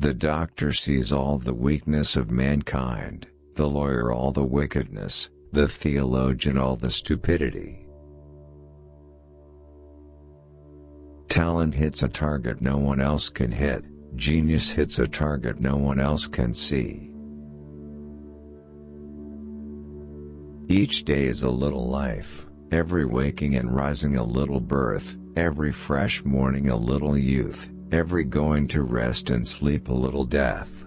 The doctor sees all the weakness of mankind, the lawyer all the wickedness, the theologian all the stupidity. Talent hits a target no one else can hit, genius hits a target no one else can see. Each day is a little life, every waking and rising a little birth, every fresh morning a little youth, every going to rest and sleep a little death.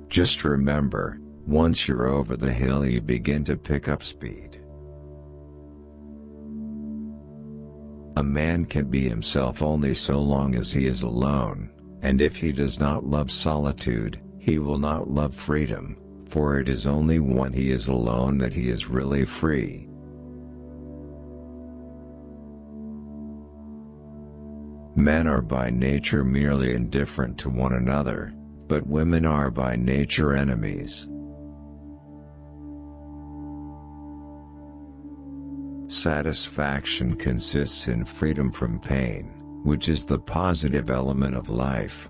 Just remember, once you're over the hill you begin to pick up speed. A man can be himself only so long as he is alone, and if he does not love solitude, he will not love freedom, for it is only when he is alone that he is really free. Men are by nature merely indifferent to one another, but women are by nature enemies. Satisfaction consists in freedom from pain, which is the positive element of life.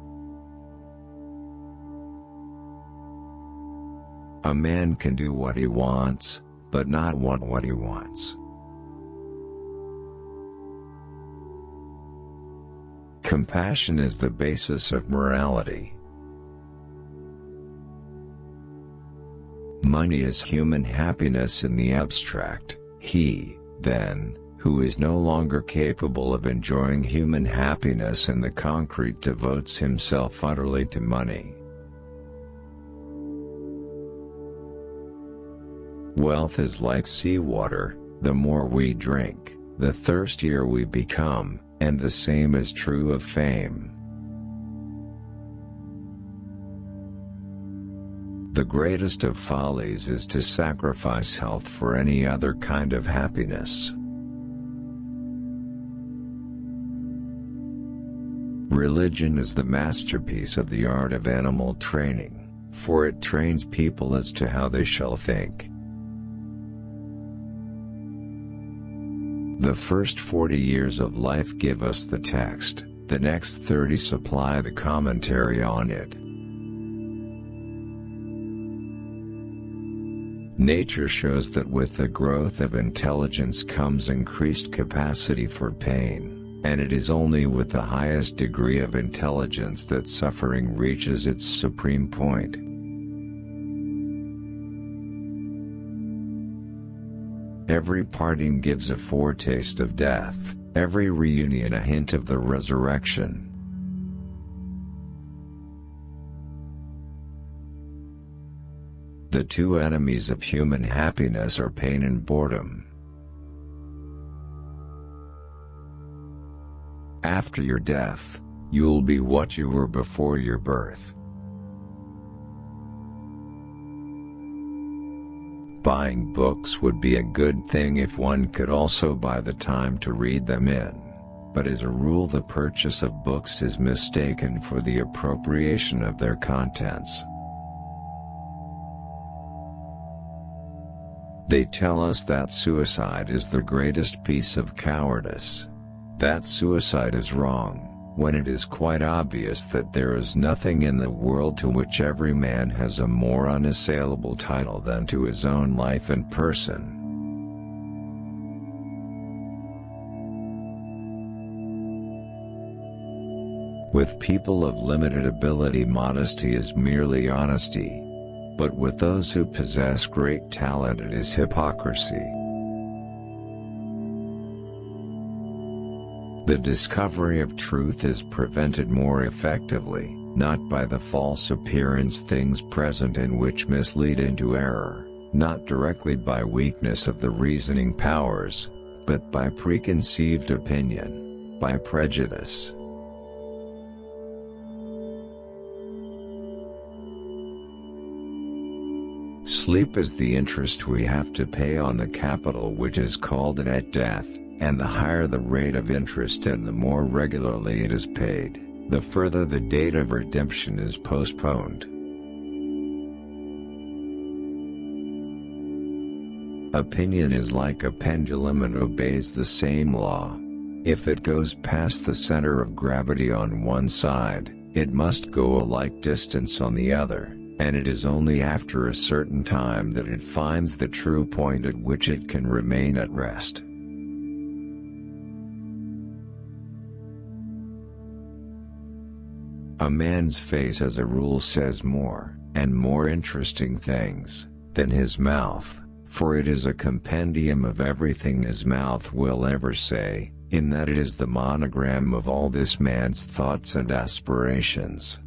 A man can do what he wants, but not want what he wants. Compassion is the basis of morality. Money is human happiness in the abstract. He, then, who is no longer capable of enjoying human happiness in the concrete devotes himself utterly to money. Wealth is like seawater, the more we drink, the thirstier we become, and the same is true of fame. The greatest of follies is to sacrifice health for any other kind of happiness. Religion is the masterpiece of the art of animal training, for it trains people as to how they shall think. The first 40 years of life give us the text, the next 30 supply the commentary on it. Nature shows that with the growth of intelligence comes increased capacity for pain, and it is only with the highest degree of intelligence that suffering reaches its supreme point. Every parting gives a foretaste of death, every reunion a hint of the resurrection. The two enemies of human happiness are pain and boredom. After your death, you'll be what you were before your birth. Buying books would be a good thing if one could also buy the time to read them in, but as a rule the purchase of books is mistaken for the appropriation of their contents. They tell us that suicide is the greatest piece of cowardice. That suicide is wrong, when it is quite obvious that there is nothing in the world to which every man has a more unassailable title than to his own life and person. With people of limited ability, modesty is merely honesty, but with those who possess great talent it is hypocrisy. The discovery of truth is prevented more effectively, not by the false appearance things present in which mislead into error, not directly by weakness of the reasoning powers, but by preconceived opinion, by prejudice. Sleep is the interest we have to pay on the capital which is called at death, and the higher the rate of interest and the more regularly it is paid, the further the date of redemption is postponed. Opinion is like a pendulum and obeys the same law. If it goes past the center of gravity on one side, it must go a like distance on the other, and it is only after a certain time that it finds the true point at which it can remain at rest. A man's face as a rule says more, and more interesting things, than his mouth, for it is a compendium of everything his mouth will ever say, in that it is the monogram of all this man's thoughts and aspirations.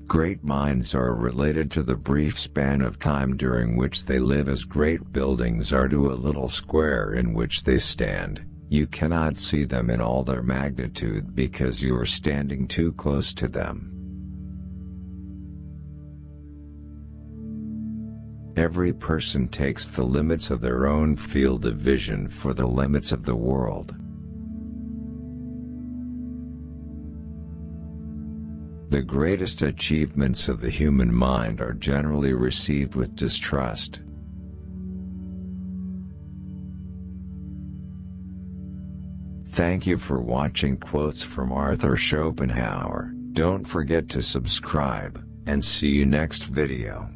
Great minds are related to the brief span of time during which they live as great buildings are to a little square in which they stand. You cannot see them in all their magnitude because you are standing too close to them. Every person takes the limits of their own field of vision for the limits of the world. The greatest achievements of the human mind are generally received with distrust. Thank you for watching Quotes from Arthur Schopenhauer. Don't forget to subscribe, and see you next video.